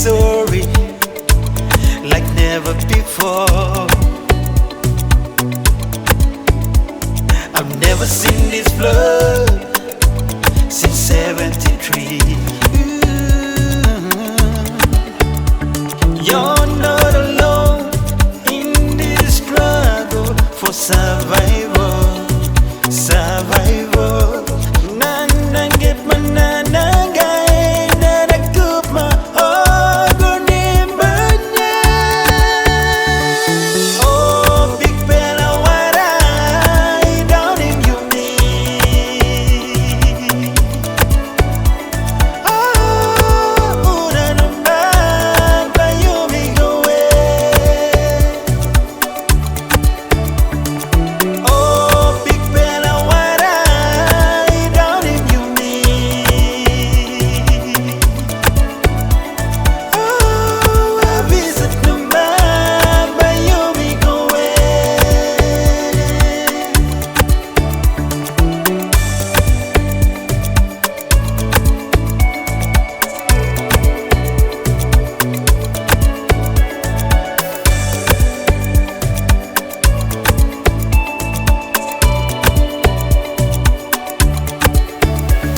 sorry like never before. I've never seen this blood since '73. You're not alone in this struggle for survival. Survival. Nanangit mananangay na nagtugma ogunin ba niya? Oh, big fella, what I down in you need. Oh, una naman ba yumigawi? Oh, big fella, what I down in you need. Oh, a visit naman ba yumigawi?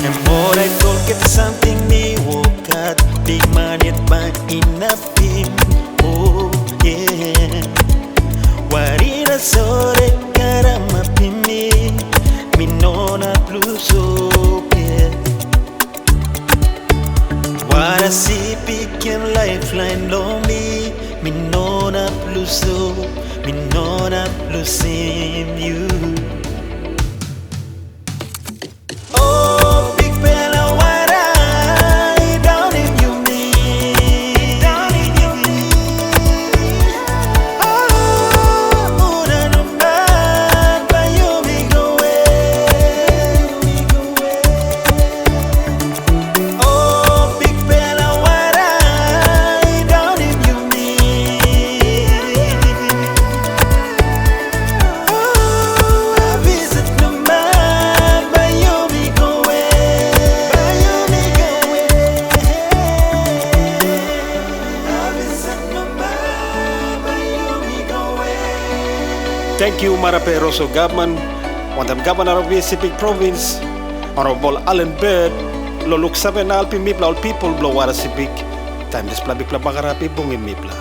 And more I don't get something me woke up big money at my enough him. Oh yeah. Warina sore karama pimi minona pluso yeah. Wara si pikin lifeline lonely minona pluso minona plusim you. Oh, big fella, what I down in you need. Down in you need. Oh, una naman ba yumigawi? Oh, big fella, what I down in you need. Oh, a visit naman ba yumigawi? Ba yumigawi? A visit naman ba yumigawi? Thank you, Maraperoso Government, Wantam Governor of Pacific Province, Honorable Allen Bird, Loluk Saben Alpi Mipla, all people blow Wara Sipik, time this plabik plabakarapi bungin Mipla.